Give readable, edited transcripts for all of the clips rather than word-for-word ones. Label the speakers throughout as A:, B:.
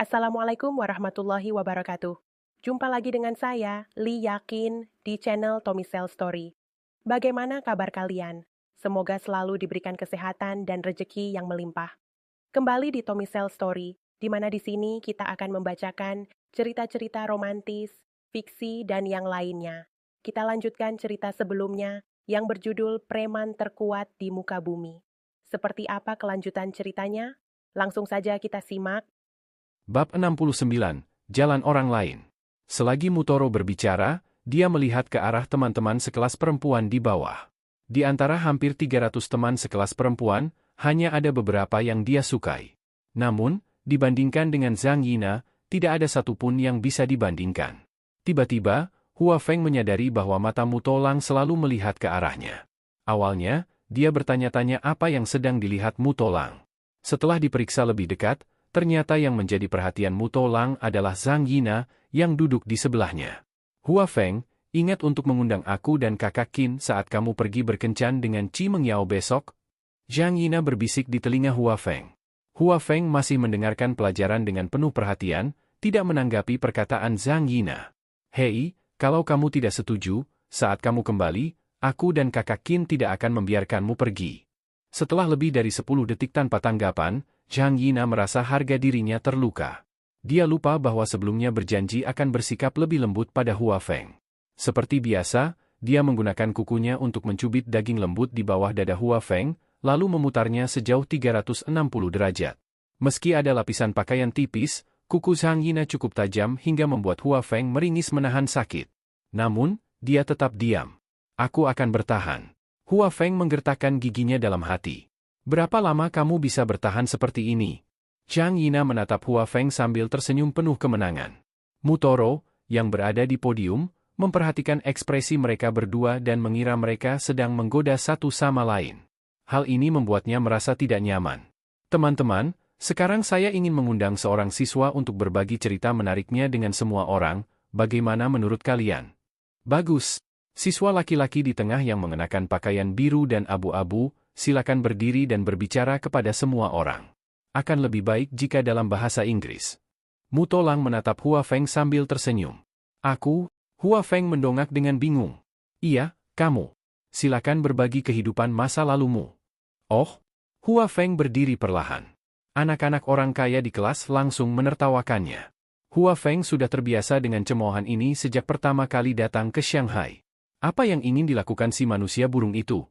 A: Assalamualaikum warahmatullahi wabarakatuh. Jumpa lagi dengan saya, Li Yakin, di channel Tomisel Story. Bagaimana kabar kalian? Semoga selalu diberikan kesehatan dan rejeki yang melimpah. Kembali di Tomisel Story, di mana di sini kita akan membacakan cerita-cerita romantis, fiksi, dan yang lainnya. Kita lanjutkan cerita sebelumnya yang berjudul Preman Terkuat di Muka Bumi. Seperti apa kelanjutan ceritanya? Langsung saja kita simak.
B: Bab 69, Jalan Orang Lain. Selagi Mutoro berbicara, dia melihat ke arah teman-teman sekelas perempuan di bawah. Di antara hampir 300 teman sekelas perempuan, hanya ada beberapa yang dia sukai. Namun, dibandingkan dengan Zhang Yina, tidak ada satupun yang bisa dibandingkan. Tiba-tiba, Hua Feng menyadari bahwa mata Mutolang selalu melihat ke arahnya. Awalnya, dia bertanya-tanya apa yang sedang dilihat Mutolang. Setelah diperiksa lebih dekat, ternyata yang menjadi perhatian Mutolang adalah Zhang Yina yang duduk di sebelahnya. Hua Feng, ingat untuk mengundang aku dan kakak Qin saat kamu pergi berkencan dengan Qi Mengyao besok? Zhang Yina berbisik di telinga Hua Feng. Hua Feng masih mendengarkan pelajaran dengan penuh perhatian, tidak menanggapi perkataan Zhang Yina. Hei, kalau kamu tidak setuju, saat kamu kembali, aku dan kakak Qin tidak akan membiarkanmu pergi. Setelah lebih dari 10 detik tanpa tanggapan, Zhang Yina merasa harga dirinya terluka. Dia lupa bahwa sebelumnya berjanji akan bersikap lebih lembut pada Hua Feng. Seperti biasa, dia menggunakan kukunya untuk mencubit daging lembut di bawah dada Hua Feng, lalu memutarnya sejauh 360 derajat. Meski ada lapisan pakaian tipis, kuku Zhang Yina cukup tajam hingga membuat Hua Feng meringis menahan sakit. Namun, dia tetap diam. Aku akan bertahan. Hua Feng menggertakkan giginya dalam hati. Berapa lama kamu bisa bertahan seperti ini? Zhang Yina menatap Hua Feng sambil tersenyum penuh kemenangan. Mutoro, yang berada di podium, memperhatikan ekspresi mereka berdua dan mengira mereka sedang menggoda satu sama lain. Hal ini membuatnya merasa tidak nyaman. Teman-teman, sekarang saya ingin mengundang seorang siswa untuk berbagi cerita menariknya dengan semua orang. Bagaimana menurut kalian? Bagus. Siswa laki-laki di tengah yang mengenakan pakaian biru dan abu-abu, silakan berdiri dan berbicara kepada semua orang. Akan lebih baik jika dalam bahasa Inggris. Mutolang menatap Hua Feng sambil tersenyum. Aku? Hua Feng mendongak dengan bingung. Iya, kamu. Silakan berbagi kehidupan masa lalumu. Oh? Hua Feng berdiri perlahan. Anak-anak orang kaya di kelas langsung menertawakannya. Hua Feng sudah terbiasa dengan cemoohan ini sejak pertama kali datang ke Shanghai. Apa yang ingin dilakukan si manusia burung itu?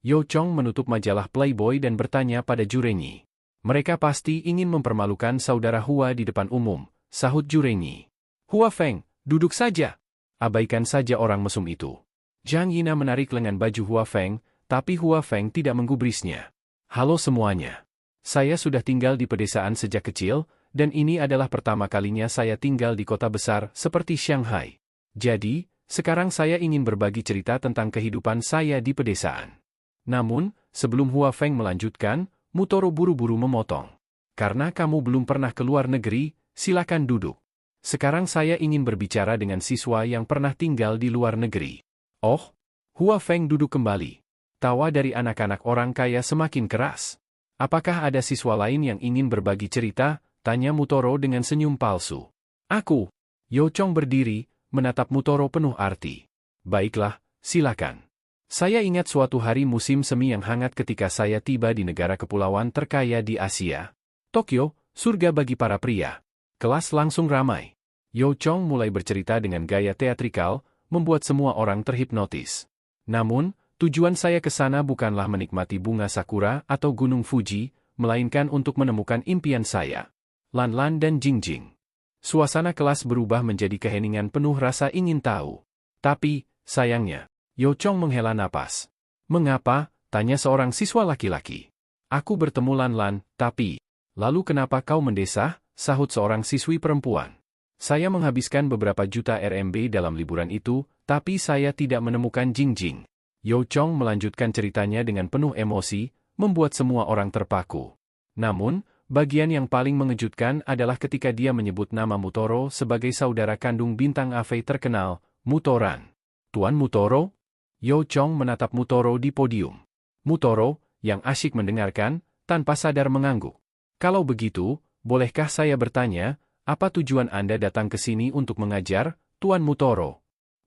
B: Yo Chong menutup majalah Playboy dan bertanya pada Jurenyi. Mereka pasti ingin mempermalukan saudara Hua di depan umum, sahut Jurenyi. Hua Feng, duduk saja. Abaikan saja orang mesum itu. Zhang Yina menarik lengan baju Hua Feng, tapi Hua Feng tidak menggubrisnya. Halo semuanya. Saya sudah tinggal di pedesaan sejak kecil, dan ini adalah pertama kalinya saya tinggal di kota besar seperti Shanghai. Jadi, sekarang saya ingin berbagi cerita tentang kehidupan saya di pedesaan. Namun, sebelum Hua Feng melanjutkan, Mutoro buru-buru memotong. Karena kamu belum pernah ke luar negeri, silakan duduk. Sekarang saya ingin berbicara dengan siswa yang pernah tinggal di luar negeri. Oh? Hua Feng duduk kembali. Tawa dari anak-anak orang kaya semakin keras. Apakah ada siswa lain yang ingin berbagi cerita? Tanya Mutoro dengan senyum palsu. Aku. Yo Chong berdiri, menatap Mutoro penuh arti. Baiklah, silakan. Saya ingat suatu hari musim semi yang hangat ketika saya tiba di negara kepulauan terkaya di Asia. Tokyo, surga bagi para pria. Kelas langsung ramai. Yo Chong mulai bercerita dengan gaya teatrikal, membuat semua orang terhipnotis. Namun, tujuan saya ke sana bukanlah menikmati bunga sakura atau gunung Fuji, melainkan untuk menemukan impian saya. Lan Lan dan Jing Jing. Suasana kelas berubah menjadi keheningan penuh rasa ingin tahu. Tapi, sayangnya, Yo Chong menghela napas. Mengapa? Tanya seorang siswa laki-laki. Aku bertemu Lan Lan, tapi... Lalu kenapa kau mendesah? Sahut seorang siswi perempuan. Saya menghabiskan beberapa juta RMB dalam liburan itu, tapi saya tidak menemukan Jing Jing. Yo Chong melanjutkan ceritanya dengan penuh emosi, membuat semua orang terpaku. Namun, bagian yang paling mengejutkan adalah ketika dia menyebut nama Mutoro sebagai saudara kandung bintang AV terkenal, Mutoran. Tuan Mutoro? Yo Chong menatap Mutoro di podium. Mutoro, yang asyik mendengarkan, tanpa sadar mengangguk. Kalau begitu, bolehkah saya bertanya, apa tujuan Anda datang ke sini untuk mengajar, Tuan Mutoro?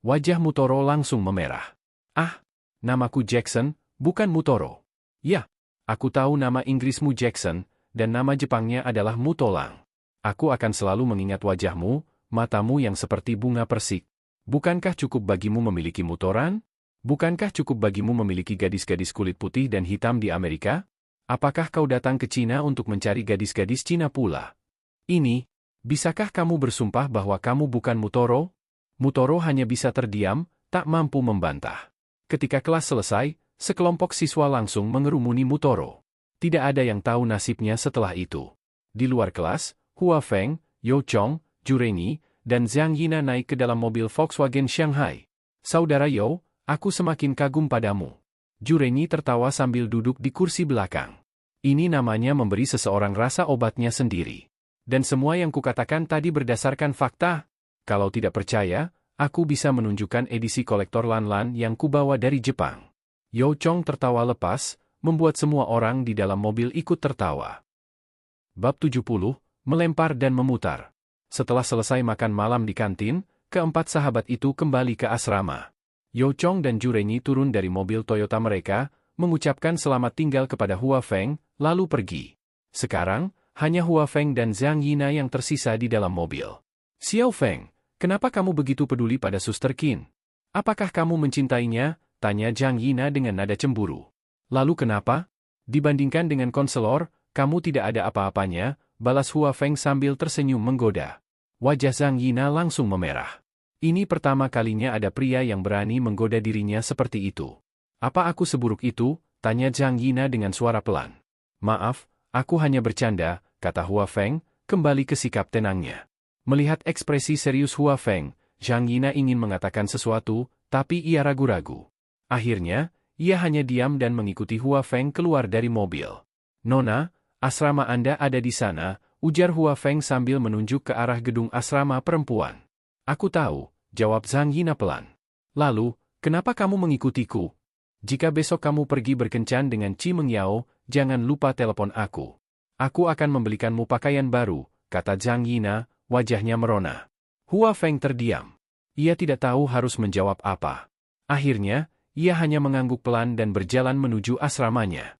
B: Wajah Mutoro langsung memerah. Ah, namaku Jackson, bukan Mutoro. Ya, aku tahu nama Inggrismu Jackson, dan nama Jepangnya adalah Mutolang. Aku akan selalu mengingat wajahmu, matamu yang seperti bunga persik. Bukankah cukup bagimu memiliki Mutoran? Bukankah cukup bagimu memiliki gadis-gadis kulit putih dan hitam di Amerika? Apakah kau datang ke Cina untuk mencari gadis-gadis Cina pula? Ini, bisakah kamu bersumpah bahwa kamu bukan Mutoro? Mutoro hanya bisa terdiam, tak mampu membantah. Ketika kelas selesai, sekelompok siswa langsung mengerumuni Mutoro. Tidak ada yang tahu nasibnya setelah itu. Di luar kelas, Hua Feng, You Chong, Zhu Renyi, dan Zhang Yina naik ke dalam mobil Volkswagen Shanghai. Saudara You, aku semakin kagum padamu. Zhu Renyi tertawa sambil duduk di kursi belakang. Ini namanya memberi seseorang rasa obatnya sendiri. Dan semua yang kukatakan tadi berdasarkan fakta. Kalau tidak percaya, aku bisa menunjukkan edisi kolektor Lan-Lan yang kubawa dari Jepang. You Chong tertawa lepas, membuat semua orang di dalam mobil ikut tertawa. Bab 70, melempar dan memutar. Setelah selesai makan malam di kantin, keempat sahabat itu kembali ke asrama. You Chong dan Zhu Renyi turun dari mobil Toyota mereka, mengucapkan selamat tinggal kepada Hua Feng, lalu pergi. Sekarang, hanya Hua Feng dan Zhang Yina yang tersisa di dalam mobil. Xiao Feng, kenapa kamu begitu peduli pada Suster Qin? Apakah kamu mencintainya? Tanya Zhang Yina dengan nada cemburu. Lalu kenapa? Dibandingkan dengan konselor, kamu tidak ada apa-apanya, balas Hua Feng sambil tersenyum menggoda. Wajah Zhang Yina langsung memerah. Ini pertama kalinya ada pria yang berani menggoda dirinya seperti itu. Apa aku seburuk itu? Tanya Zhang Yina dengan suara pelan. Maaf, aku hanya bercanda, kata Hua Feng, kembali ke sikap tenangnya. Melihat ekspresi serius Hua Feng, Zhang Yina ingin mengatakan sesuatu, tapi ia ragu-ragu. Akhirnya, ia hanya diam dan mengikuti Hua Feng keluar dari mobil. Nona, asrama Anda ada di sana, ujar Hua Feng sambil menunjuk ke arah gedung asrama perempuan. Aku tahu, jawab Zhang Yina pelan. Lalu, kenapa kamu mengikutiku? Jika besok kamu pergi berkencan dengan Chi Mengyao, jangan lupa telepon aku. Aku akan membelikanmu pakaian baru, kata Zhang Yina, wajahnya merona. Hua Feng terdiam. Ia tidak tahu harus menjawab apa. Akhirnya, ia hanya mengangguk pelan dan berjalan menuju asramanya.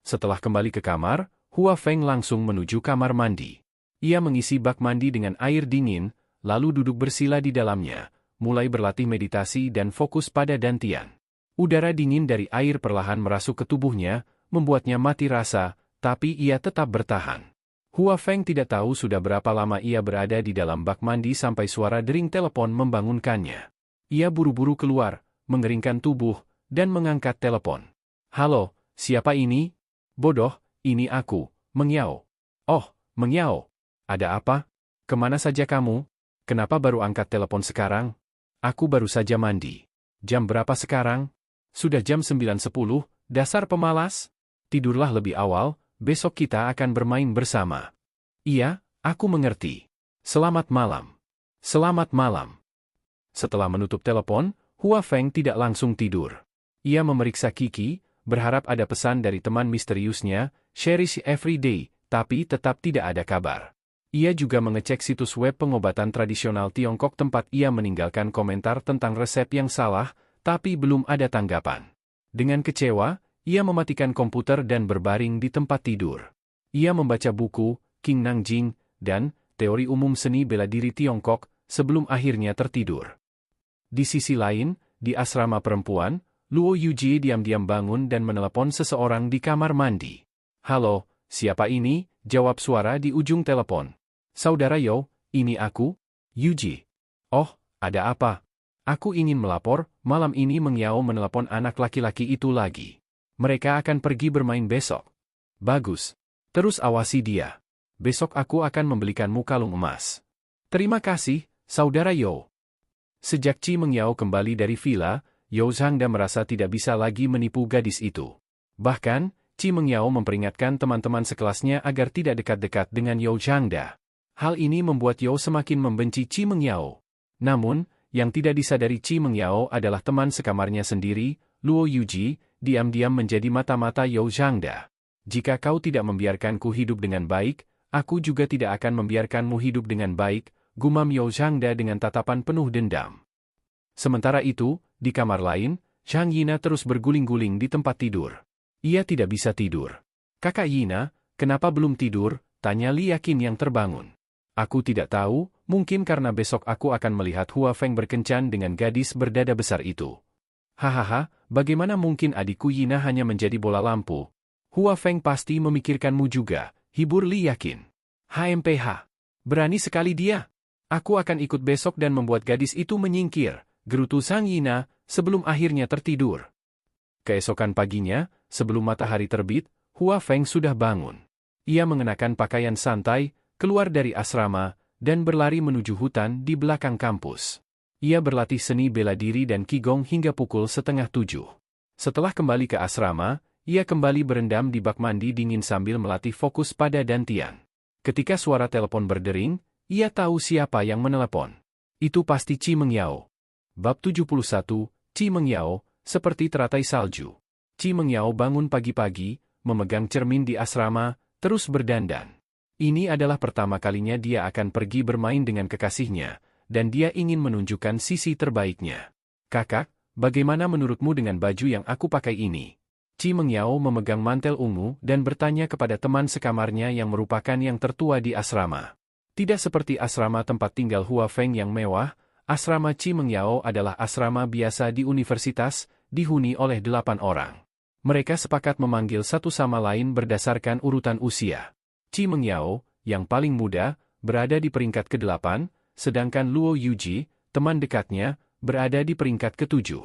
B: Setelah kembali ke kamar, Hua Feng langsung menuju kamar mandi. Ia mengisi bak mandi dengan air dingin, lalu duduk bersila di dalamnya, mulai berlatih meditasi dan fokus pada dantian. Udara dingin dari air perlahan merasuk ke tubuhnya, membuatnya mati rasa, tapi ia tetap bertahan. Hua Feng tidak tahu sudah berapa lama ia berada di dalam bak mandi sampai suara dering telepon membangunkannya. Ia buru-buru keluar, mengeringkan tubuh, dan mengangkat telepon. Halo, siapa ini? Bodoh, ini aku, Mengyao. Oh, Mengyao. Ada apa? Kemana saja kamu? Kenapa baru angkat telepon sekarang? Aku baru saja mandi. Jam berapa sekarang? Sudah jam 9.10, dasar pemalas. Tidurlah lebih awal, besok kita akan bermain bersama. Iya, aku mengerti. Selamat malam. Selamat malam. Setelah menutup telepon, Hua Feng tidak langsung tidur. Ia memeriksa Kiki, berharap ada pesan dari teman misteriusnya, Cherish Everyday, tapi tetap tidak ada kabar. Ia juga mengecek situs web pengobatan tradisional Tiongkok tempat ia meninggalkan komentar tentang resep yang salah, tapi belum ada tanggapan. Dengan kecewa, ia mematikan komputer dan berbaring di tempat tidur. Ia membaca buku, King Nangjing, dan Teori Umum Seni Bela Diri Tiongkok, sebelum akhirnya tertidur. Di sisi lain, di asrama perempuan, Luo Yujie diam-diam bangun dan menelepon seseorang di kamar mandi. Halo, siapa ini? Jawab suara di ujung telepon. Saudara Yo, ini aku, Yujie. Oh, ada apa? Aku ingin melapor, malam ini Mengyao menelepon anak laki-laki itu lagi. Mereka akan pergi bermain besok. Bagus. Terus awasi dia. Besok aku akan membelikanmu kalung emas. Terima kasih, Saudara Yo. Sejak Chi Mengyao kembali dari villa, You Zhangda merasa tidak bisa lagi menipu gadis itu. Bahkan, Chi Mengyao memperingatkan teman-teman sekelasnya agar tidak dekat-dekat dengan You Zhangda. Hal ini membuat You semakin membenci Chi Mengyao. Namun, yang tidak disadari Chi Mengyao adalah teman sekamarnya sendiri, Luo Yujie, diam-diam menjadi mata-mata You Zhangda. Jika kau tidak membiarkanku hidup dengan baik, Aku juga tidak akan membiarkanmu hidup dengan baik, gumam Yao Zhangda dengan tatapan penuh dendam. Sementara itu, di kamar lain, Zhang Yina terus berguling-guling di tempat tidur. Ia tidak bisa tidur. Kakak Yina, kenapa belum tidur? Tanya Li Yakin yang terbangun. Aku tidak tahu, mungkin karena besok aku akan melihat Hua Feng berkencan dengan gadis berdada besar itu. Hahaha, bagaimana mungkin adikku Yina hanya menjadi bola lampu? Hua Feng pasti memikirkanmu juga, hibur Li Yakin. HMPH. Berani sekali dia. Aku akan ikut besok dan membuat gadis itu menyingkir, gerutu Zhang Yina, sebelum akhirnya tertidur. Keesokan paginya, sebelum matahari terbit, Hua Feng sudah bangun. Ia mengenakan pakaian santai, keluar dari asrama, dan berlari menuju hutan di belakang kampus. Ia berlatih seni bela diri dan qigong hingga pukul 6:30. Setelah kembali ke asrama, ia kembali berendam di bak mandi dingin sambil melatih fokus pada dantian. Ketika suara telepon berdering, ia tahu siapa yang menelepon. Itu pasti Chi Mengyao. Bab 71, Chi Mengyao, seperti teratai salju. Chi Mengyao bangun pagi-pagi, memegang cermin di asrama, terus berdandan. Ini adalah pertama kalinya dia akan pergi bermain dengan kekasihnya, dan dia ingin menunjukkan sisi terbaiknya. Kakak, bagaimana menurutmu dengan baju yang aku pakai ini? Chi Mengyao memegang mantel ungu dan bertanya kepada teman sekamarnya yang merupakan yang tertua di asrama. Tidak seperti asrama tempat tinggal Hua Feng yang mewah, asrama Chi Mengyao adalah asrama biasa di universitas, dihuni oleh 8 orang. Mereka sepakat memanggil satu sama lain berdasarkan urutan usia. Chi Mengyao, yang paling muda, berada di peringkat ke-8, sedangkan Luo Yuji, teman dekatnya, berada di peringkat ke-7.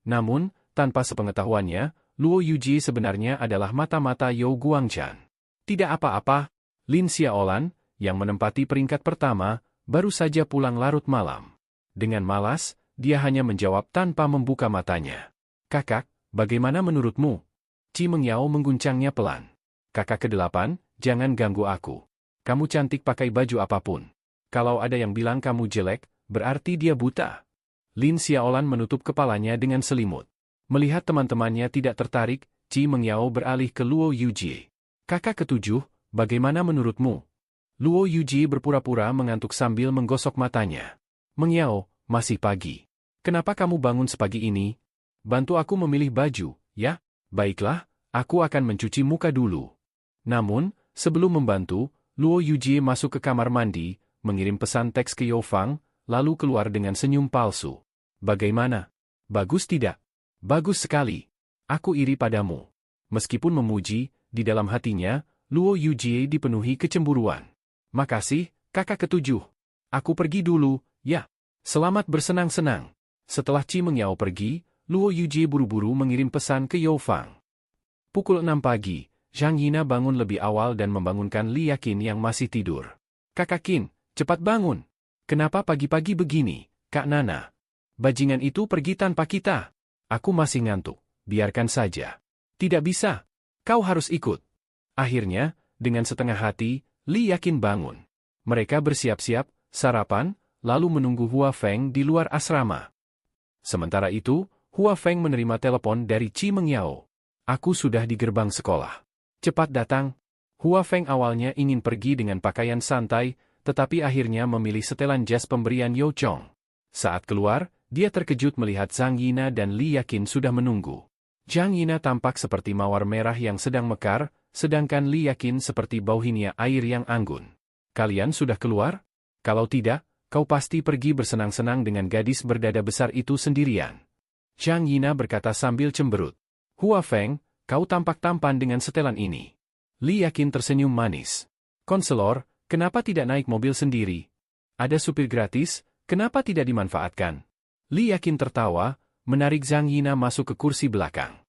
B: Namun, tanpa sepengetahuannya, Luo Yuji sebenarnya adalah mata-mata You Guangchan. Tidak apa-apa, Lin Xiaolan, yang menempati peringkat pertama, baru saja pulang larut malam. Dengan malas, dia hanya menjawab tanpa membuka matanya. Kakak, bagaimana menurutmu? Chi Mengyao mengguncangnya pelan. Kakak ke-8, jangan ganggu aku. Kamu cantik pakai baju apapun. Kalau ada yang bilang kamu jelek, berarti dia buta. Lin Xiaolan menutup kepalanya dengan selimut. Melihat teman-temannya tidak tertarik, Chi Mengyao beralih ke Luo Yuji. Kakak ke-7, bagaimana menurutmu? Luo Yuji berpura-pura mengantuk sambil menggosok matanya. Mengyao, masih pagi. Kenapa kamu bangun sepagi ini? Bantu aku memilih baju, ya? Baiklah, aku akan mencuci muka dulu. Namun, sebelum membantu, Luo Yuji masuk ke kamar mandi, mengirim pesan teks ke Yao Fang, lalu keluar dengan senyum palsu. Bagaimana? Bagus tidak? Bagus sekali. Aku iri padamu. Meskipun memuji, di dalam hatinya, Luo Yuji dipenuhi kecemburuan. Makasih, kakak ke-7. Aku pergi dulu, ya. Selamat bersenang-senang. Setelah Chi Mengyao pergi, Luo Yuji buru-buru mengirim pesan ke Yao Fang. Pukul 6 pagi, Zhang Yina bangun lebih awal dan membangunkan Li Yakin yang masih tidur. Kakak Qin, cepat bangun. Kenapa pagi-pagi begini, Kak Nana? Bajingan itu pergi tanpa kita. Aku masih ngantuk, biarkan saja. Tidak bisa. Kau harus ikut. Akhirnya, dengan setengah hati, Li Yakin bangun. Mereka bersiap-siap, sarapan, lalu menunggu Hua Feng di luar asrama. Sementara itu, Hua Feng menerima telepon dari Chi Mengyao. Aku sudah di gerbang sekolah. Cepat datang. Hua Feng awalnya ingin pergi dengan pakaian santai, tetapi akhirnya memilih setelan jas pemberian Yo Chong. Saat keluar, dia terkejut melihat Zhang Yina dan Li Yakin sudah menunggu. Zhang Yina tampak seperti mawar merah yang sedang mekar, sedangkan Li Yakin seperti bauhinia air yang anggun. Kalian sudah keluar? Kalau tidak, kau pasti pergi bersenang-senang dengan gadis berdada besar itu sendirian. Zhang Yina berkata sambil cemberut. Hua Feng, kau tampak tampan dengan setelan ini. Li Yakin tersenyum manis. Konselor, kenapa tidak naik mobil sendiri? Ada supir gratis, kenapa tidak dimanfaatkan? Li Yakin tertawa, menarik Zhang Yina masuk ke kursi belakang.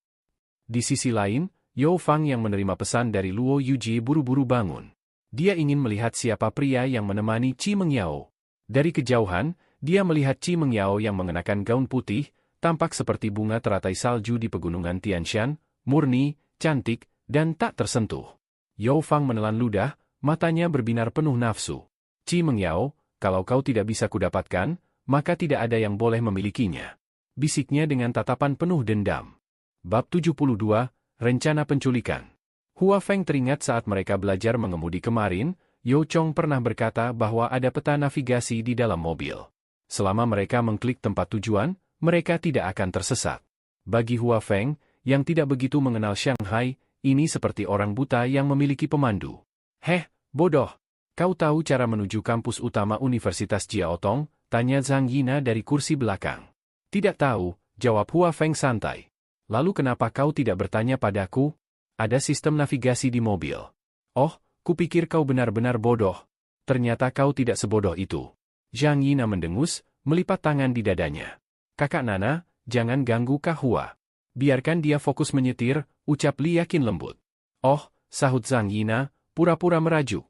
B: Di sisi lain, Yao Fang yang menerima pesan dari Luo Yuji buru-buru bangun. Dia ingin melihat siapa pria yang menemani Chi Mengyao. Dari kejauhan, dia melihat Chi Mengyao yang mengenakan gaun putih, tampak seperti bunga teratai salju di pegunungan Tianshan, murni, cantik, dan tak tersentuh. Yao Fang menelan ludah, matanya berbinar penuh nafsu. Chi Mengyao, kalau kau tidak bisa kudapatkan, maka tidak ada yang boleh memilikinya. Bisiknya dengan tatapan penuh dendam. Bab 72, Rencana Penculikan. Hua Feng teringat saat mereka belajar mengemudi kemarin, Yo Chong pernah berkata bahwa ada peta navigasi di dalam mobil. Selama mereka mengklik tempat tujuan, mereka tidak akan tersesat. Bagi Hua Feng, yang tidak begitu mengenal Shanghai, ini seperti orang buta yang memiliki pemandu. Heh, bodoh. Kau tahu cara menuju kampus utama Universitas Jiaotong? Tanya Zhang Yina dari kursi belakang. Tidak tahu, jawab Hua Feng santai. Lalu kenapa kau tidak bertanya padaku? Ada sistem navigasi di mobil. Oh, kupikir kau benar-benar bodoh. Ternyata kau tidak sebodoh itu. Zhang Yina mendengus, melipat tangan di dadanya. Kakak Nana, jangan ganggu Kak Hua. Biarkan dia fokus menyetir, ucap Li Yakin lembut. Oh, sahut Zhang Yina, pura-pura merajuk.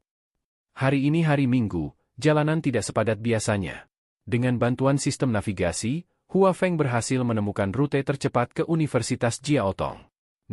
B: Hari ini hari Minggu, jalanan tidak sepadat biasanya. Dengan bantuan sistem navigasi, Hua Feng berhasil menemukan rute tercepat ke Universitas Jiaotong.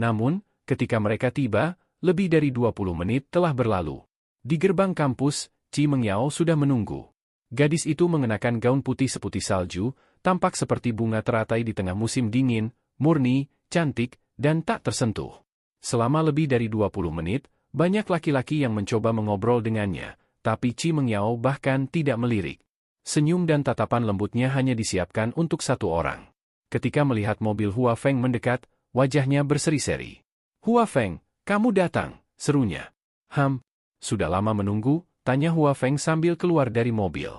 B: Namun, ketika mereka tiba, lebih dari 20 menit telah berlalu. Di gerbang kampus, Chi Mengyao sudah menunggu. Gadis itu mengenakan gaun putih seputih salju, tampak seperti bunga teratai di tengah musim dingin, murni, cantik, dan tak tersentuh. Selama lebih dari 20 menit, banyak laki-laki yang mencoba mengobrol dengannya, tapi Chi Mengyao bahkan tidak melirik. Senyum dan tatapan lembutnya hanya disiapkan untuk satu orang. Ketika melihat mobil Hua Feng mendekat, wajahnya berseri-seri. Hua Feng, kamu datang, serunya. Sudah lama menunggu, tanya Hua Feng sambil keluar dari mobil.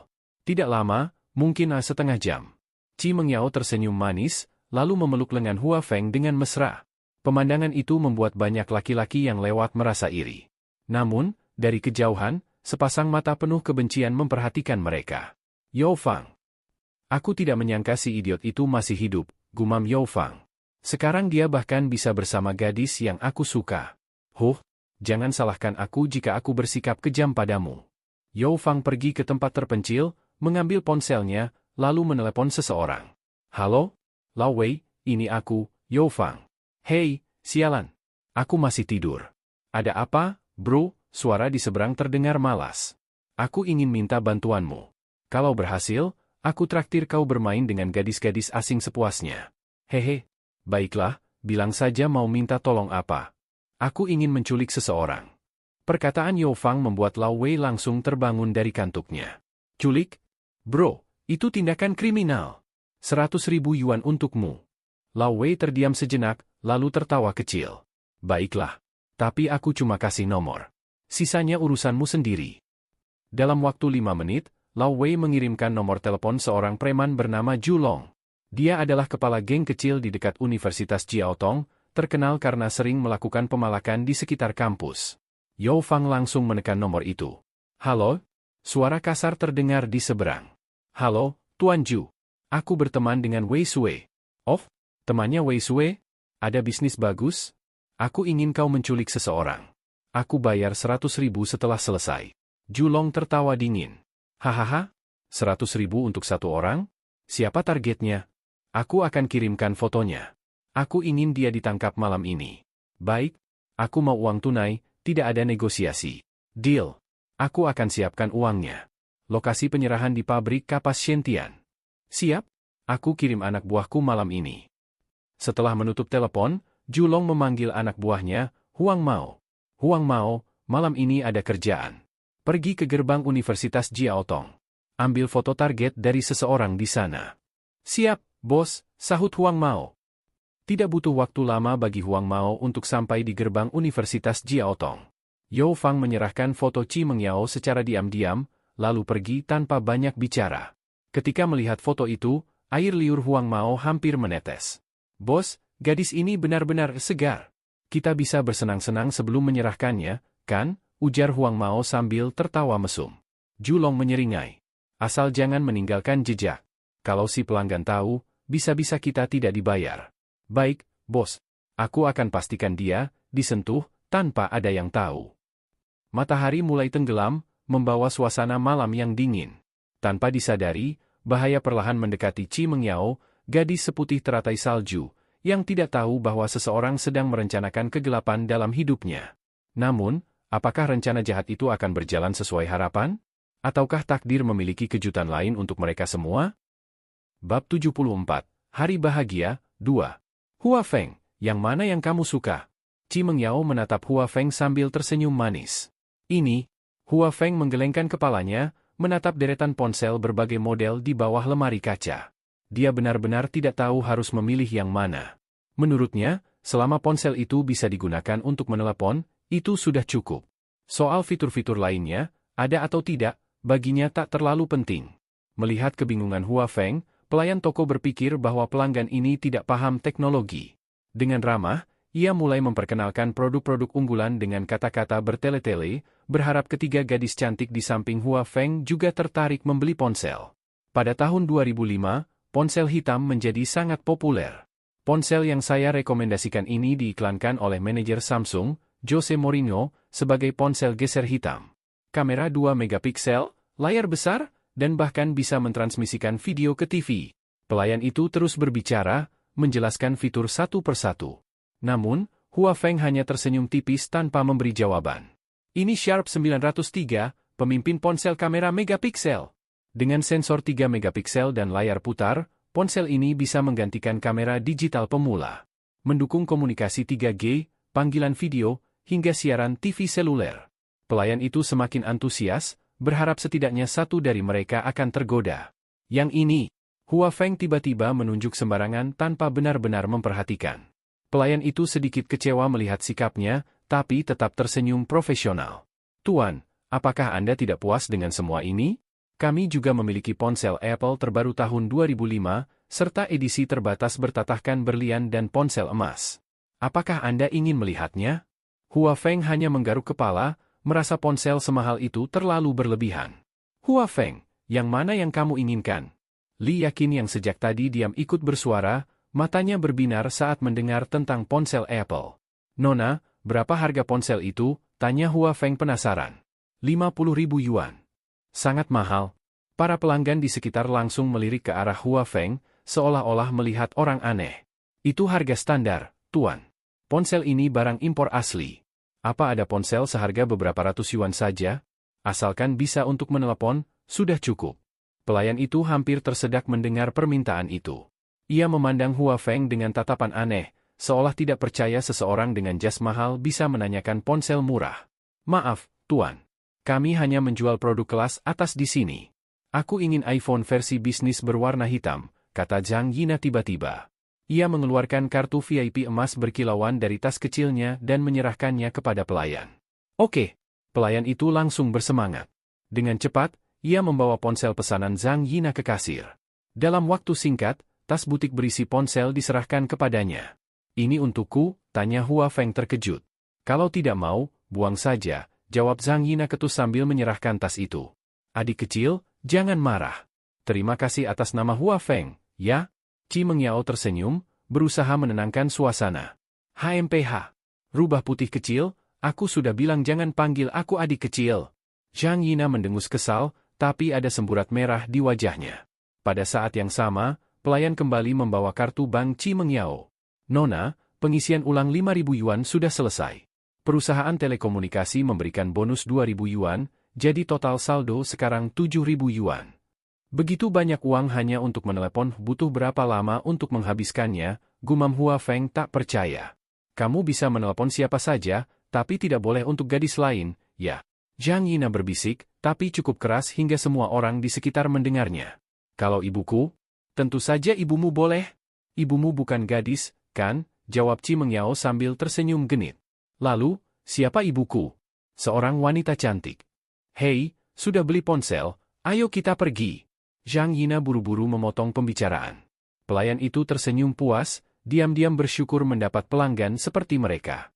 B: Tidak lama, mungkin setengah jam. Chi Mengyao tersenyum manis, lalu memeluk lengan Hua Feng dengan mesra. Pemandangan itu membuat banyak laki-laki yang lewat merasa iri. Namun, dari kejauhan, sepasang mata penuh kebencian memperhatikan mereka. Yo Fang. Aku tidak menyangka si idiot itu masih hidup, gumam Yo Fang. Sekarang dia bahkan bisa bersama gadis yang aku suka. Jangan salahkan aku jika aku bersikap kejam padamu. Yo Fang pergi ke tempat terpencil, mengambil ponselnya, lalu menelepon seseorang. Halo? Lao Wei, ini aku, Yo Fang. Hei, sialan. Aku masih tidur. Ada apa, bro? Suara di seberang terdengar malas. Aku ingin minta bantuanmu. Kalau berhasil, aku traktir kau bermain dengan gadis-gadis asing sepuasnya. Hehe. Baiklah, bilang saja mau minta tolong apa. Aku ingin menculik seseorang. Perkataan Yo Fang membuat Lao Wei langsung terbangun dari kantuknya. Culik? Bro, itu tindakan kriminal. 100.000 yuan untukmu. Lao Wei terdiam sejenak, lalu tertawa kecil. Baiklah. Tapi aku cuma kasih nomor. Sisanya urusanmu sendiri. Dalam waktu 5 menit, Lao Wei mengirimkan nomor telepon seorang preman bernama Zhu Long. Dia adalah kepala geng kecil di dekat Universitas Jiaotong, terkenal karena sering melakukan pemalakan di sekitar kampus. Yo Fang langsung menekan nomor itu. Halo? Suara kasar terdengar di seberang. Halo, Tuan Zhu. Aku berteman dengan Wei Sui. Oh, temannya Wei Sui? Ada bisnis bagus? Aku ingin kau menculik seseorang. Aku bayar 100.000 setelah selesai. Zhu Long tertawa dingin. Hahaha, 100.000 untuk satu orang? Siapa targetnya? Aku akan kirimkan fotonya. Aku ingin dia ditangkap malam ini. Baik, aku mau uang tunai, tidak ada negosiasi. Deal. Aku akan siapkan uangnya. Lokasi penyerahan di pabrik kapas Shentian. Siap? Aku kirim anak buahku malam ini. Setelah menutup telepon, Zhu Long memanggil anak buahnya, Huang Mao. Huang Mao, malam ini ada kerjaan. Pergi ke gerbang Universitas Jiaotong. Ambil foto target dari seseorang di sana. Siap, bos, sahut Huang Mao. Tidak butuh waktu lama bagi Huang Mao untuk sampai di gerbang Universitas Jiaotong. Yo Fang menyerahkan foto Chi Mengyao secara diam-diam, lalu pergi tanpa banyak bicara. Ketika melihat foto itu, air liur Huang Mao hampir menetes. Bos, gadis ini benar-benar segar. Kita bisa bersenang-senang sebelum menyerahkannya, kan? Ujar Huang Mao sambil tertawa mesum. Zhu Long menyeringai. Asal jangan meninggalkan jejak. Kalau si pelanggan tahu, bisa-bisa kita tidak dibayar. Baik, bos. Aku akan pastikan dia disentuh tanpa ada yang tahu. Matahari mulai tenggelam, membawa suasana malam yang dingin. Tanpa disadari, bahaya perlahan mendekati Chi Mengyao, gadis seputih teratai salju, yang tidak tahu bahwa seseorang sedang merencanakan kegelapan dalam hidupnya. Namun, apakah rencana jahat itu akan berjalan sesuai harapan? Ataukah takdir memiliki kejutan lain untuk mereka semua? Bab 74, Hari Bahagia, 2. Hua Feng, yang mana yang kamu suka? Chi Mengyao menatap Hua Feng sambil tersenyum manis. Ini, Hua Feng menggelengkan kepalanya, menatap deretan ponsel berbagai model di bawah lemari kaca. Dia benar-benar tidak tahu harus memilih yang mana. Menurutnya, selama ponsel itu bisa digunakan untuk menelepon, itu sudah cukup. Soal fitur-fitur lainnya, ada atau tidak, baginya tak terlalu penting. Melihat kebingungan Hua Feng, pelayan toko berpikir bahwa pelanggan ini tidak paham teknologi. Dengan ramah, ia mulai memperkenalkan produk-produk unggulan dengan kata-kata bertele-tele, berharap ketiga gadis cantik di samping Hua Feng juga tertarik membeli ponsel. Pada tahun 2005, ponsel hitam menjadi sangat populer. Ponsel yang saya rekomendasikan ini diiklankan oleh manajer Samsung, Jose Mourinho, sebagai ponsel geser hitam. Kamera 2 megapiksel, layar besar, dan bahkan bisa mentransmisikan video ke TV. Pelayan itu terus berbicara, menjelaskan fitur satu persatu. Namun, Hua Feng hanya tersenyum tipis tanpa memberi jawaban. Ini Sharp 903, pemimpin ponsel kamera megapiksel. Dengan sensor 3 megapiksel dan layar putar, ponsel ini bisa menggantikan kamera digital pemula. Mendukung komunikasi 3G, panggilan video, hingga siaran TV seluler. Pelayan itu semakin antusias, berharap setidaknya satu dari mereka akan tergoda. Yang ini, Hua Feng tiba-tiba menunjuk sembarangan tanpa benar-benar memperhatikan. Pelayan itu sedikit kecewa melihat sikapnya, tapi tetap tersenyum profesional. Tuan, apakah Anda tidak puas dengan semua ini? Kami juga memiliki ponsel Apple terbaru tahun 2005, serta edisi terbatas bertatahkan berlian dan ponsel emas. Apakah Anda ingin melihatnya? Hua Feng hanya menggaruk kepala, merasa ponsel semahal itu terlalu berlebihan. Hua Feng, yang mana yang kamu inginkan? Li Yakin yang sejak tadi diam ikut bersuara, matanya berbinar saat mendengar tentang ponsel Apple. Nona, berapa harga ponsel itu? Tanya Hua Feng penasaran. 50.000 yuan. Sangat mahal. Para pelanggan di sekitar langsung melirik ke arah Hua Feng, seolah-olah melihat orang aneh. Itu harga standar, Tuan. Ponsel ini barang impor asli. Apa ada ponsel seharga beberapa ratus yuan saja? Asalkan bisa untuk menelepon, sudah cukup. Pelayan itu hampir tersedak mendengar permintaan itu. Ia memandang Hua Feng dengan tatapan aneh, seolah tidak percaya seseorang dengan jas mahal bisa menanyakan ponsel murah. Maaf, Tuan. Kami hanya menjual produk kelas atas di sini. Aku ingin iPhone versi bisnis berwarna hitam, kata Zhang Yina tiba-tiba. Ia mengeluarkan kartu VIP emas berkilauan dari tas kecilnya dan menyerahkannya kepada pelayan. Oke, pelayan itu langsung bersemangat. Dengan cepat, ia membawa ponsel pesanan Zhang Yina ke kasir. Dalam waktu singkat, tas butik berisi ponsel diserahkan kepadanya. Ini untukku, tanya Hua Feng terkejut. Kalau tidak mau, buang saja, jawab Zhang Yina ketus sambil menyerahkan tas itu. Adik kecil, jangan marah. Terima kasih atas nama Hua Feng, ya? Qi Mengyao tersenyum, berusaha menenangkan suasana. HMPH. Rubah putih kecil, aku sudah bilang jangan panggil aku adik kecil. Zhang Yina mendengus kesal, tapi ada semburat merah di wajahnya. Pada saat yang sama, pelayan kembali membawa kartu bank Qi Mengyao. Nona, pengisian ulang 5.000 yuan sudah selesai. Perusahaan telekomunikasi memberikan bonus 2.000 yuan, jadi total saldo sekarang 7.000 yuan. Begitu banyak uang hanya untuk menelepon, butuh berapa lama untuk menghabiskannya, gumam Hua Feng tak percaya. Kamu bisa menelepon siapa saja, tapi tidak boleh untuk gadis lain, ya. Zhang Yina berbisik, tapi cukup keras hingga semua orang di sekitar mendengarnya. Kalau ibuku? Tentu saja ibumu boleh. Ibumu bukan gadis, kan? Jawab Qi Mengyao sambil tersenyum genit. Lalu, siapa ibuku? Seorang wanita cantik. Hei, sudah beli ponsel, ayo kita pergi. Zhang Yina buru-buru memotong pembicaraan. Pelayan itu tersenyum puas, diam-diam bersyukur mendapat pelanggan seperti mereka.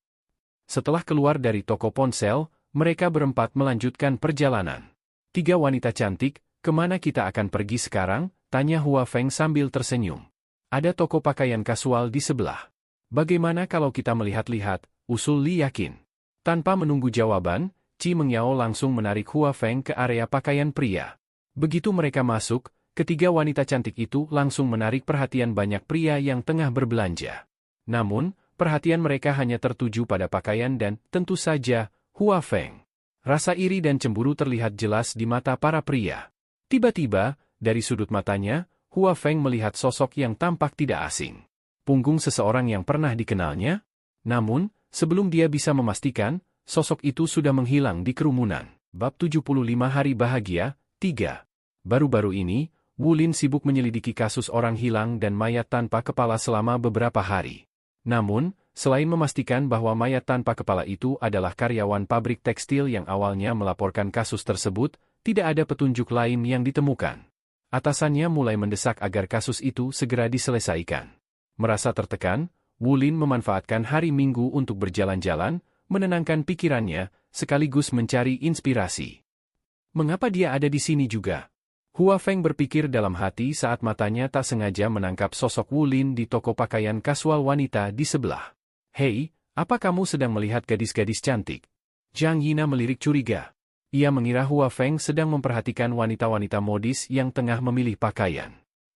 B: Setelah keluar dari toko ponsel, mereka berempat melanjutkan perjalanan. 3 wanita cantik, kemana kita akan pergi sekarang? Tanya Hua Feng sambil tersenyum. Ada toko pakaian kasual di sebelah. Bagaimana kalau kita melihat-lihat? Usul Li Yakin. Tanpa menunggu jawaban, Qi Mengyao langsung menarik Hua Feng ke area pakaian pria. Begitu mereka masuk, ketiga wanita cantik itu langsung menarik perhatian banyak pria yang tengah berbelanja. Namun, perhatian mereka hanya tertuju pada pakaian dan, tentu saja, Hua Feng. Rasa iri dan cemburu terlihat jelas di mata para pria. Tiba-tiba, dari sudut matanya, Hua Feng melihat sosok yang tampak tidak asing. Punggung seseorang yang pernah dikenalnya? Namun, sebelum dia bisa memastikan, sosok itu sudah menghilang di kerumunan. Bab 75 Hari Bahagia, 3. Baru-baru ini, Wu Lin sibuk menyelidiki kasus orang hilang dan mayat tanpa kepala selama beberapa hari. Namun, selain memastikan bahwa mayat tanpa kepala itu adalah karyawan pabrik tekstil yang awalnya melaporkan kasus tersebut, tidak ada petunjuk lain yang ditemukan. Atasannya mulai mendesak agar kasus itu segera diselesaikan. Merasa tertekan, Wu Lin memanfaatkan hari Minggu untuk berjalan-jalan, menenangkan pikirannya, sekaligus mencari inspirasi. Mengapa dia ada di sini juga? Hua Feng berpikir dalam hati saat matanya tak sengaja menangkap sosok Wu Lin di toko pakaian kasual wanita di sebelah. Hei, apa kamu sedang melihat gadis-gadis cantik? Zhang Yina melirik curiga. Ia mengira Hua Feng sedang memperhatikan wanita-wanita modis yang tengah memilih pakaian.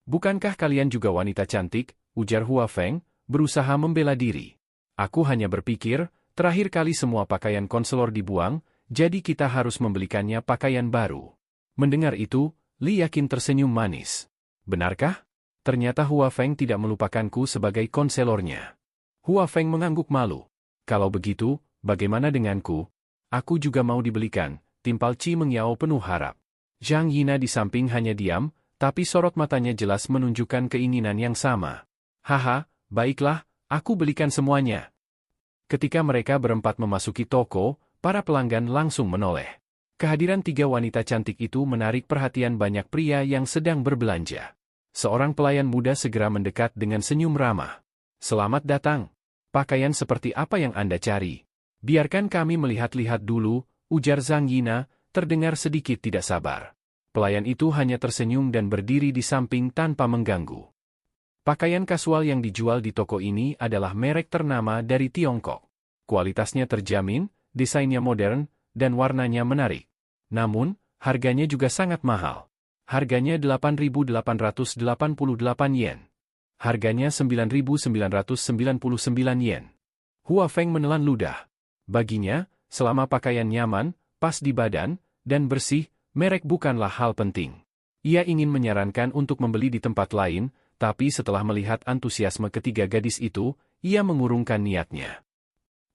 B: Bukankah kalian juga wanita cantik? Ujar Hua Feng, berusaha membela diri. Aku hanya berpikir, terakhir kali semua pakaian konselor dibuang, jadi kita harus membelikannya pakaian baru. Mendengar itu, Li Yakin tersenyum manis. Benarkah? Ternyata Hua Feng tidak melupakanku sebagai konselornya. Hua Feng mengangguk malu. Kalau begitu, bagaimana denganku? Aku juga mau dibelikan, timpal Chi Mengyao penuh harap. Zhang Yina di samping hanya diam, tapi sorot matanya jelas menunjukkan keinginan yang sama. Haha, baiklah, aku belikan semuanya. Ketika mereka berempat memasuki toko, para pelanggan langsung menoleh. Kehadiran tiga wanita cantik itu menarik perhatian banyak pria yang sedang berbelanja. Seorang pelayan muda segera mendekat dengan senyum ramah. Selamat datang. Pakaian seperti apa yang Anda cari? Biarkan kami melihat-lihat dulu, ujar Zhang Yina, terdengar sedikit tidak sabar. Pelayan itu hanya tersenyum dan berdiri di samping tanpa mengganggu. Pakaian kasual yang dijual di toko ini adalah merek ternama dari Tiongkok. Kualitasnya terjamin, desainnya modern, dan warnanya menarik. Namun, harganya juga sangat mahal. Harganya 8.888 yen. Harganya 9.999 yen. Hua Feng menelan ludah. Baginya, selama pakaian nyaman, pas di badan, dan bersih, merek bukanlah hal penting. Ia ingin menyarankan untuk membeli di tempat lain, tapi setelah melihat antusiasme ketiga gadis itu, ia mengurungkan niatnya.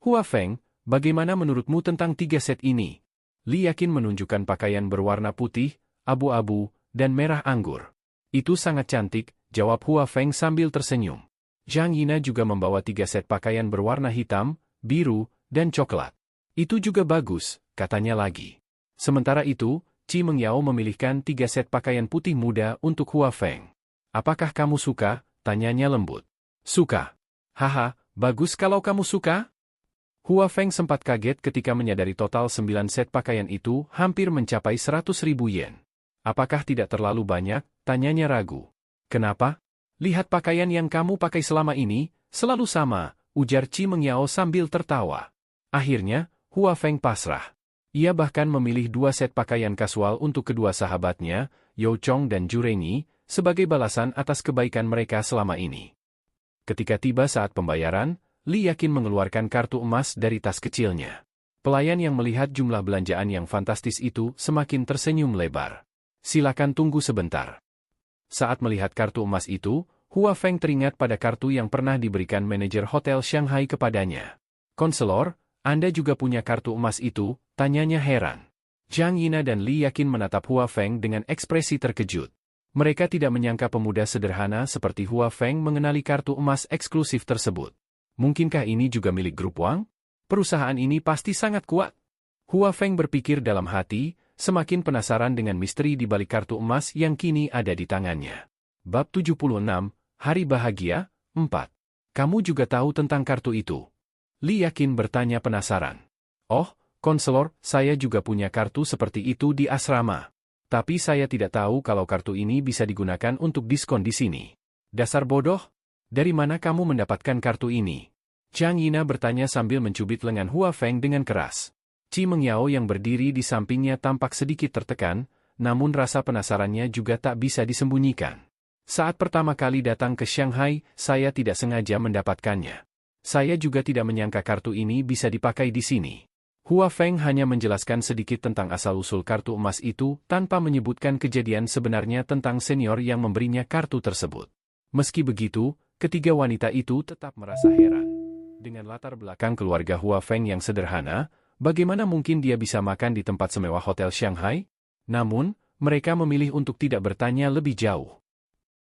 B: Hua Feng, bagaimana menurutmu tentang 3 set ini? Li Yakin menunjukkan pakaian berwarna putih, abu-abu, dan merah anggur. Itu sangat cantik, jawab Hua Feng sambil tersenyum. Zhang Yina juga membawa 3 set pakaian berwarna hitam, biru, dan coklat. Itu juga bagus, katanya lagi. Sementara itu, Chi Mengyao memilihkan 3 set pakaian putih muda untuk Hua Feng. Apakah kamu suka? Tanyanya lembut. Suka. Haha, bagus kalau kamu suka. Hua Feng sempat kaget ketika menyadari total 9 set pakaian itu hampir mencapai 100.000 yen. Apakah tidak terlalu banyak? Tanyanya ragu. Kenapa? Lihat pakaian yang kamu pakai selama ini, selalu sama, ujar Chi Mengyao sambil tertawa. Akhirnya, Hua Feng pasrah. Ia bahkan memilih 2 set pakaian kasual untuk kedua sahabatnya, You Chong dan Ju Rengyi, sebagai balasan atas kebaikan mereka selama ini. Ketika tiba saat pembayaran, Li Yakin mengeluarkan kartu emas dari tas kecilnya. Pelayan yang melihat jumlah belanjaan yang fantastis itu semakin tersenyum lebar. Silakan tunggu sebentar. Saat melihat kartu emas itu, Hua Feng teringat pada kartu yang pernah diberikan manajer hotel Shanghai kepadanya. Konselor, Anda juga punya kartu emas itu? Tanyanya heran. Zhang Yina dan Li Yakin menatap Hua Feng dengan ekspresi terkejut. Mereka tidak menyangka pemuda sederhana seperti Hua Feng mengenali kartu emas eksklusif tersebut. Mungkinkah ini juga milik grup Wang? Perusahaan ini pasti sangat kuat. Hua Feng berpikir dalam hati, semakin penasaran dengan misteri di balik kartu emas yang kini ada di tangannya. Bab 76, Hari Bahagia, 4. Kamu juga tahu tentang kartu itu? Li Yakin bertanya penasaran. Oh, konselor, saya juga punya kartu seperti itu di asrama. Tapi saya tidak tahu kalau kartu ini bisa digunakan untuk diskon di sini. Dasar bodoh? Dari mana kamu mendapatkan kartu ini? Zhang Yina bertanya sambil mencubit lengan Hua Feng dengan keras. Chi Mengyao yang berdiri di sampingnya tampak sedikit tertekan, namun rasa penasarannya juga tak bisa disembunyikan. Saat pertama kali datang ke Shanghai, saya tidak sengaja mendapatkannya. Saya juga tidak menyangka kartu ini bisa dipakai di sini. Hua Feng hanya menjelaskan sedikit tentang asal-usul kartu emas itu tanpa menyebutkan kejadian sebenarnya tentang senior yang memberinya kartu tersebut. Meski begitu, ketiga wanita itu tetap merasa heran. Dengan latar belakang keluarga Hua Feng yang sederhana, Bagaimana mungkin dia bisa makan di tempat semewah hotel Shanghai? Namun, mereka memilih untuk tidak bertanya lebih jauh.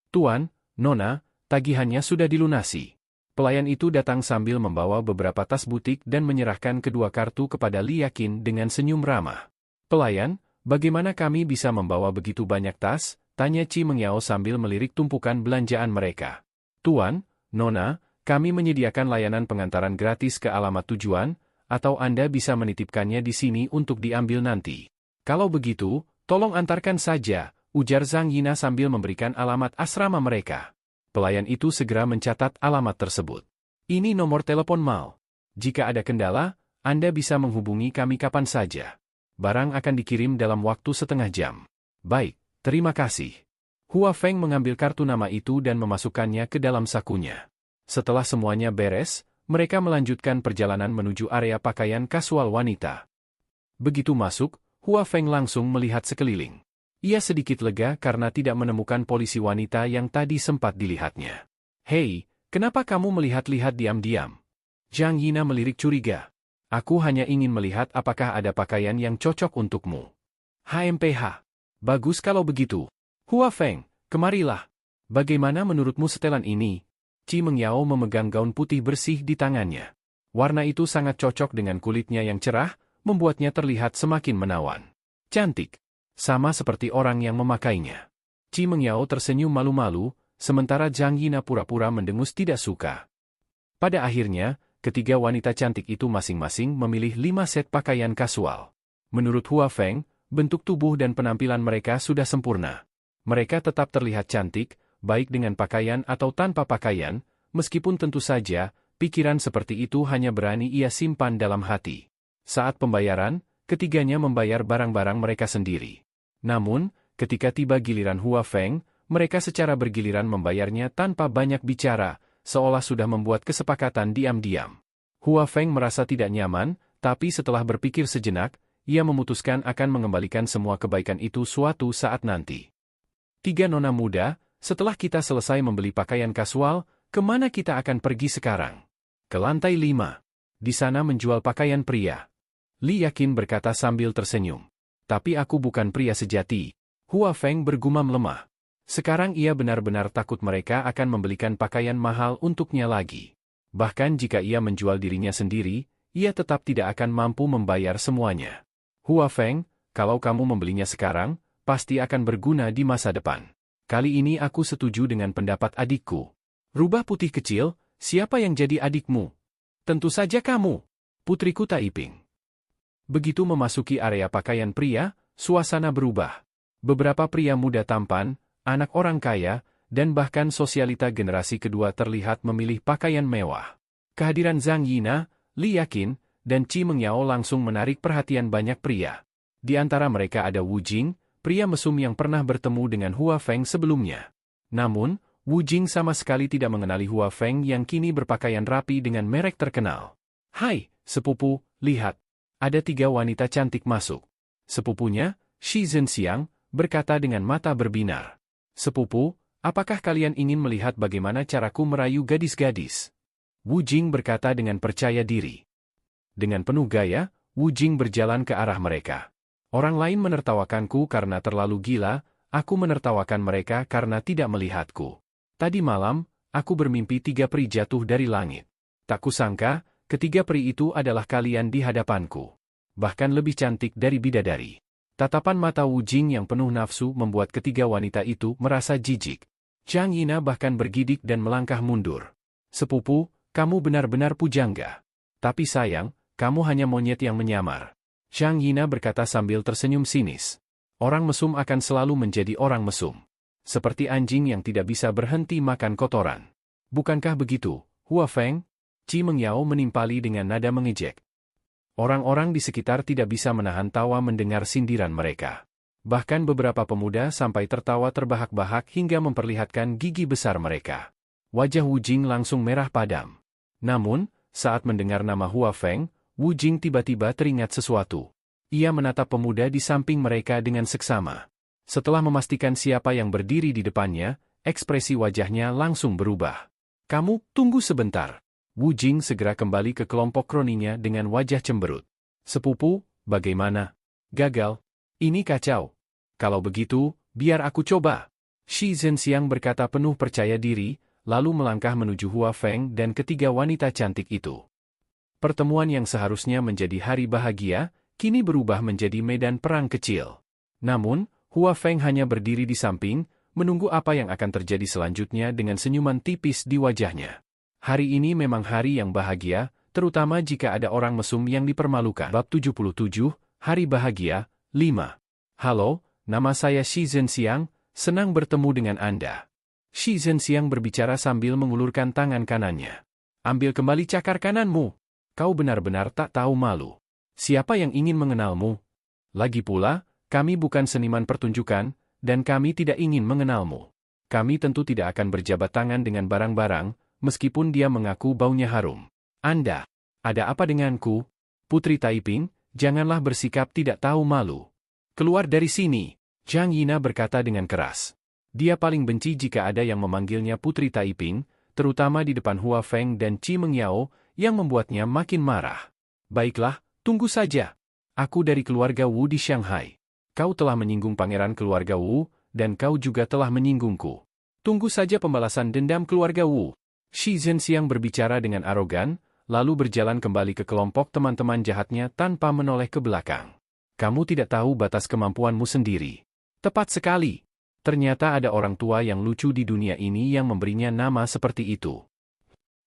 B: Tuan, Nona, tagihannya sudah dilunasi. Pelayan itu datang sambil membawa beberapa tas butik dan menyerahkan kedua kartu kepada Li Yakin dengan senyum ramah. Pelayan, bagaimana kami bisa membawa begitu banyak tas? Tanya Chi Mengyao sambil melirik tumpukan belanjaan mereka. Tuan, Nona, kami menyediakan layanan pengantaran gratis ke alamat tujuan, atau Anda bisa menitipkannya di sini untuk diambil nanti. Kalau begitu, tolong antarkan saja, ujar Zhang Yina sambil memberikan alamat asrama mereka. Pelayan itu segera mencatat alamat tersebut. Ini nomor telepon Mal. Jika ada kendala, Anda bisa menghubungi kami kapan saja. Barang akan dikirim dalam waktu setengah jam. Baik, terima kasih. Hua Feng mengambil kartu nama itu dan memasukkannya ke dalam sakunya. Setelah semuanya beres, mereka melanjutkan perjalanan menuju area pakaian kasual wanita. Begitu masuk, Hua Feng langsung melihat sekeliling. Ia sedikit lega karena tidak menemukan polisi wanita yang tadi sempat dilihatnya. Hei, kenapa kamu melihat-lihat diam-diam? Zhang Yina melirik curiga. Aku hanya ingin melihat apakah ada pakaian yang cocok untukmu. HMPH. Bagus kalau begitu. Hua Feng, kemarilah. Bagaimana menurutmu setelan ini? Chi Mengyao memegang gaun putih bersih di tangannya. Warna itu sangat cocok dengan kulitnya yang cerah, membuatnya terlihat semakin menawan. Cantik. Sama seperti orang yang memakainya. Chi Mengyao tersenyum malu-malu, sementara Zhang Yina pura-pura mendengus tidak suka. Pada akhirnya, ketiga wanita cantik itu masing-masing memilih 5 set pakaian kasual. Menurut Hua Feng, bentuk tubuh dan penampilan mereka sudah sempurna. Mereka tetap terlihat cantik, baik dengan pakaian atau tanpa pakaian, meskipun tentu saja, pikiran seperti itu hanya berani ia simpan dalam hati. Saat pembayaran, ketiganya membayar barang-barang mereka sendiri. Namun, ketika tiba giliran Hua Feng, mereka secara bergiliran membayarnya tanpa banyak bicara, seolah sudah membuat kesepakatan diam-diam. Hua Feng merasa tidak nyaman, tapi setelah berpikir sejenak, ia memutuskan akan mengembalikan semua kebaikan itu suatu saat nanti. 3 nona muda, setelah kita selesai membeli pakaian kasual, kemana kita akan pergi sekarang? Ke lantai 5. Di sana menjual pakaian pria. Li Yakin berkata sambil tersenyum. Tapi aku bukan pria sejati. Hua Feng bergumam lemah. Sekarang ia benar-benar takut mereka akan membelikan pakaian mahal untuknya lagi. Bahkan jika ia menjual dirinya sendiri, ia tetap tidak akan mampu membayar semuanya. Hua Feng, kalau kamu membelinya sekarang, pasti akan berguna di masa depan. Kali ini aku setuju dengan pendapat adikku. Rubah putih kecil, siapa yang jadi adikmu? Tentu saja kamu, putriku Taiping. Begitu memasuki area pakaian pria, suasana berubah. Beberapa pria muda tampan, anak orang kaya, dan bahkan sosialita generasi kedua terlihat memilih pakaian mewah. Kehadiran Zhang Yina, Li Yakin, dan Chi Mengyao langsung menarik perhatian banyak pria. Di antara mereka ada Wu Jing, pria mesum yang pernah bertemu dengan Hua Feng sebelumnya. Namun, Wu Jing sama sekali tidak mengenali Hua Feng yang kini berpakaian rapi dengan merek terkenal. Hai, sepupu, lihat. Ada 3 wanita cantik masuk. Sepupunya, Shi Zhenxiang, berkata dengan mata berbinar. Sepupu, apakah kalian ingin melihat bagaimana caraku merayu gadis-gadis? Wu Jing berkata dengan percaya diri. Dengan penuh gaya, Wu Jing berjalan ke arah mereka. Orang lain menertawakanku karena terlalu gila, aku menertawakan mereka karena tidak melihatku. Tadi malam, aku bermimpi 3 peri jatuh dari langit. Tak kusangka, ketiga peri itu adalah kalian di hadapanku. Bahkan lebih cantik dari bidadari. Tatapan mata Wu Jing yang penuh nafsu membuat ketiga wanita itu merasa jijik. Zhang Yina bahkan bergidik dan melangkah mundur. Sepupu, kamu benar-benar pujangga. Tapi sayang, kamu hanya monyet yang menyamar. Zhang Yina berkata sambil tersenyum sinis. Orang mesum akan selalu menjadi orang mesum. Seperti anjing yang tidak bisa berhenti makan kotoran. Bukankah begitu, Hua Feng? Chi Mengyao menimpali dengan nada mengejek. Orang-orang di sekitar tidak bisa menahan tawa mendengar sindiran mereka. Bahkan beberapa pemuda sampai tertawa terbahak-bahak hingga memperlihatkan gigi besar mereka. Wajah Wu Jing langsung merah padam. Namun, saat mendengar nama Hua Feng, Wu Jing tiba-tiba teringat sesuatu. Ia menatap pemuda di samping mereka dengan seksama. Setelah memastikan siapa yang berdiri di depannya, ekspresi wajahnya langsung berubah. Kamu, tunggu sebentar. Wu Jing segera kembali ke kelompok kroninya dengan wajah cemberut. Sepupu, bagaimana? Gagal? Ini kacau. Kalau begitu, biar aku coba. Shi Zhenxiang berkata penuh percaya diri, lalu melangkah menuju Hua Feng dan ketiga wanita cantik itu. Pertemuan yang seharusnya menjadi hari bahagia, kini berubah menjadi medan perang kecil. Namun, Hua Feng hanya berdiri di samping, menunggu apa yang akan terjadi selanjutnya dengan senyuman tipis di wajahnya. Hari ini memang hari yang bahagia, terutama jika ada orang mesum yang dipermalukan. Bab 77, Hari Bahagia, 5. Halo, nama saya Shi Zhenxiang, senang bertemu dengan Anda. Shi Zhenxiang berbicara sambil mengulurkan tangan kanannya. Ambil kembali cakar kananmu. Kau benar-benar tak tahu malu. Siapa yang ingin mengenalmu? Lagi pula, kami bukan seniman pertunjukan, dan kami tidak ingin mengenalmu. Kami tentu tidak akan berjabat tangan dengan barang-barang, meskipun dia mengaku baunya harum. Anda, ada apa denganku? Putri Taiping, janganlah bersikap tidak tahu malu. Keluar dari sini, Zhang Yina berkata dengan keras. Dia paling benci jika ada yang memanggilnya Putri Taiping, terutama di depan Hua Feng dan Qi Mengyao, yang membuatnya makin marah. Baiklah, tunggu saja. Aku dari keluarga Wu di Shanghai. Kau telah menyinggung pangeran keluarga Wu, dan kau juga telah menyinggungku. Tunggu saja pembalasan dendam keluarga Wu. Shi Zhenxiang berbicara dengan arogan, lalu berjalan kembali ke kelompok teman-teman jahatnya tanpa menoleh ke belakang. Kamu tidak tahu batas kemampuanmu sendiri. Tepat sekali. Ternyata ada orang tua yang lucu di dunia ini yang memberinya nama seperti itu.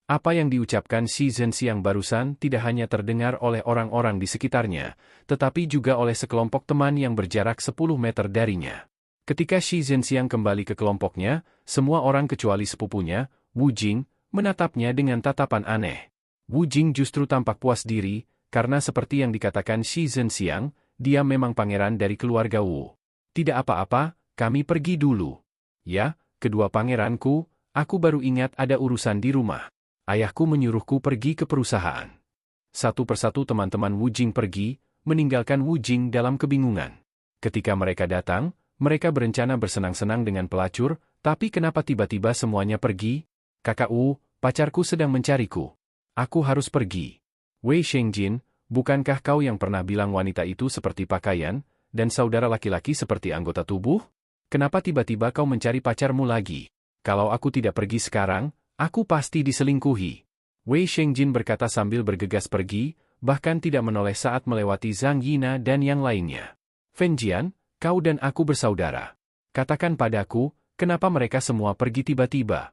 B: Apa yang diucapkan Shi Zhenxiang barusan tidak hanya terdengar oleh orang-orang di sekitarnya, tetapi juga oleh sekelompok teman yang berjarak 10 meter darinya. Ketika Shi Zhenxiang kembali ke kelompoknya, semua orang kecuali sepupunya, Wu Jing, menatapnya dengan tatapan aneh. Wu Jing justru tampak puas diri, karena seperti yang dikatakan Shi Zhenxiang, dia memang pangeran dari keluarga Wu. Tidak apa-apa, kami pergi dulu. Ya, kedua pangeranku, aku baru ingat ada urusan di rumah. Ayahku menyuruhku pergi ke perusahaan. Satu persatu teman-teman Wu Jing pergi, meninggalkan Wu Jing dalam kebingungan. Ketika mereka datang, mereka berencana bersenang-senang dengan pelacur, tapi kenapa tiba-tiba semuanya pergi? Kakak Wu, pacarku sedang mencariku. Aku harus pergi. Wei Shengjin, bukankah kau yang pernah bilang wanita itu seperti pakaian, dan saudara laki-laki seperti anggota tubuh? Kenapa tiba-tiba kau mencari pacarmu lagi? Kalau aku tidak pergi sekarang, aku pasti diselingkuhi. Wei Shengjin berkata sambil bergegas pergi, bahkan tidak menoleh saat melewati Zhang Yina dan yang lainnya. Fen Jian, kau dan aku bersaudara. Katakan padaku, kenapa mereka semua pergi tiba-tiba?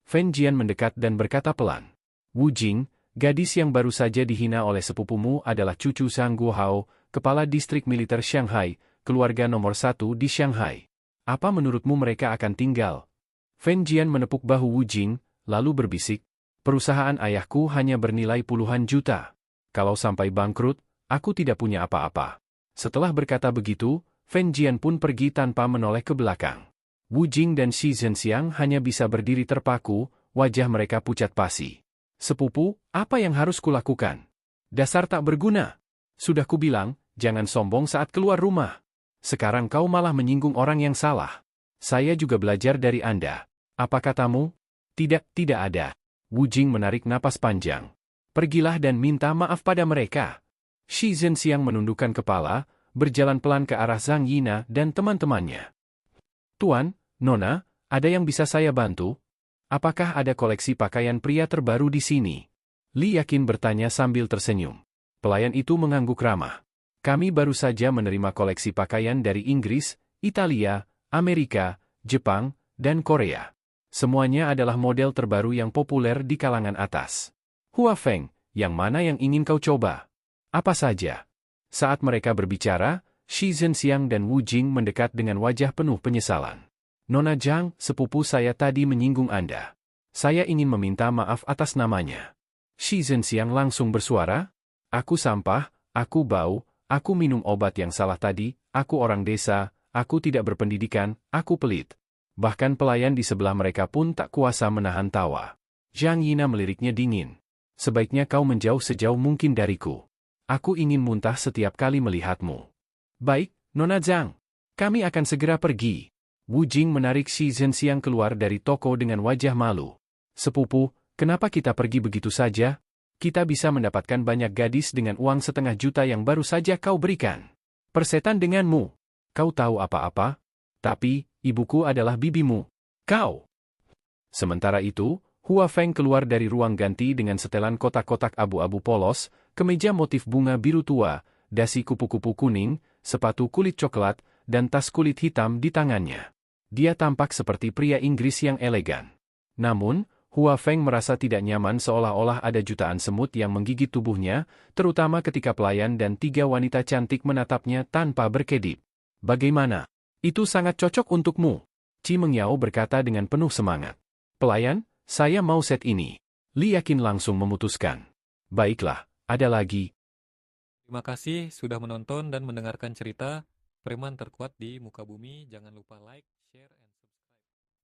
B: Fen Jian mendekat dan berkata pelan. Wu Jing, gadis yang baru saja dihina oleh sepupumu adalah cucu Zhang Guohao, kepala distrik militer Shanghai, keluarga nomor 1 di Shanghai. Apa menurutmu mereka akan tinggal? Fen Jian menepuk bahu Wu Jing, lalu berbisik, perusahaan ayahku hanya bernilai puluhan juta. Kalau sampai bangkrut, aku tidak punya apa-apa. Setelah berkata begitu, Fen Jian pun pergi tanpa menoleh ke belakang. Wu Jing dan Shi Zhenxiang hanya bisa berdiri terpaku, wajah mereka pucat pasi. Sepupu, apa yang harus kulakukan? Dasar tak berguna. Sudah kubilang, jangan sombong saat keluar rumah. Sekarang kau malah menyinggung orang yang salah. Saya juga belajar dari Anda. Apa katamu? Tidak, tidak ada. Wu Jing menarik napas panjang. Pergilah dan minta maaf pada mereka. Shi Zhenxiang menundukkan kepala, berjalan pelan ke arah Zhang Yina dan teman-temannya. Tuan, Nona, ada yang bisa saya bantu? Apakah ada koleksi pakaian pria terbaru di sini? Li Yakin bertanya sambil tersenyum. Pelayan itu mengangguk ramah. Kami baru saja menerima koleksi pakaian dari Inggris, Italia, Amerika, Jepang, dan Korea. Semuanya adalah model terbaru yang populer di kalangan atas. Hua Feng, yang mana yang ingin kau coba? Apa saja? Saat mereka berbicara, Shi Zhenxiang dan Wu Jing mendekat dengan wajah penuh penyesalan. Nona Zhang, sepupu saya tadi menyinggung Anda. Saya ingin meminta maaf atas namanya. Shi Zhenxiang langsung bersuara, aku sampah, aku bau, aku minum obat yang salah tadi, aku orang desa, aku tidak berpendidikan, aku pelit. Bahkan pelayan di sebelah mereka pun tak kuasa menahan tawa. Zhang Yina meliriknya dingin. Sebaiknya kau menjauh sejauh mungkin dariku. Aku ingin muntah setiap kali melihatmu. Baik, Nona Zhang. Kami akan segera pergi. Wu Jing menarik Shi Zhenxiang keluar dari toko dengan wajah malu. Sepupu, kenapa kita pergi begitu saja? Kita bisa mendapatkan banyak gadis dengan uang 500.000 yang baru saja kau berikan. Persetan denganmu. Kau tahu apa-apa? Tapi, ibuku adalah bibimu. Kau. Sementara itu, Hua Feng keluar dari ruang ganti dengan setelan kotak-kotak abu-abu polos, kemeja motif bunga biru tua, dasi kupu-kupu kuning, sepatu kulit coklat, dan tas kulit hitam di tangannya. Dia tampak seperti pria Inggris yang elegan. Namun, Hua Feng merasa tidak nyaman seolah-olah ada jutaan semut yang menggigit tubuhnya, terutama ketika pelayan dan 3 wanita cantik menatapnya tanpa berkedip. Bagaimana? Itu sangat cocok untukmu. Qi Mengyao berkata dengan penuh semangat. Pelayan, saya mau set ini. Li Yakin langsung memutuskan. Baiklah, ada lagi.
C: Terima kasih sudah menonton dan mendengarkan cerita Preman Terkuat di Muka Bumi. Jangan lupa like, share,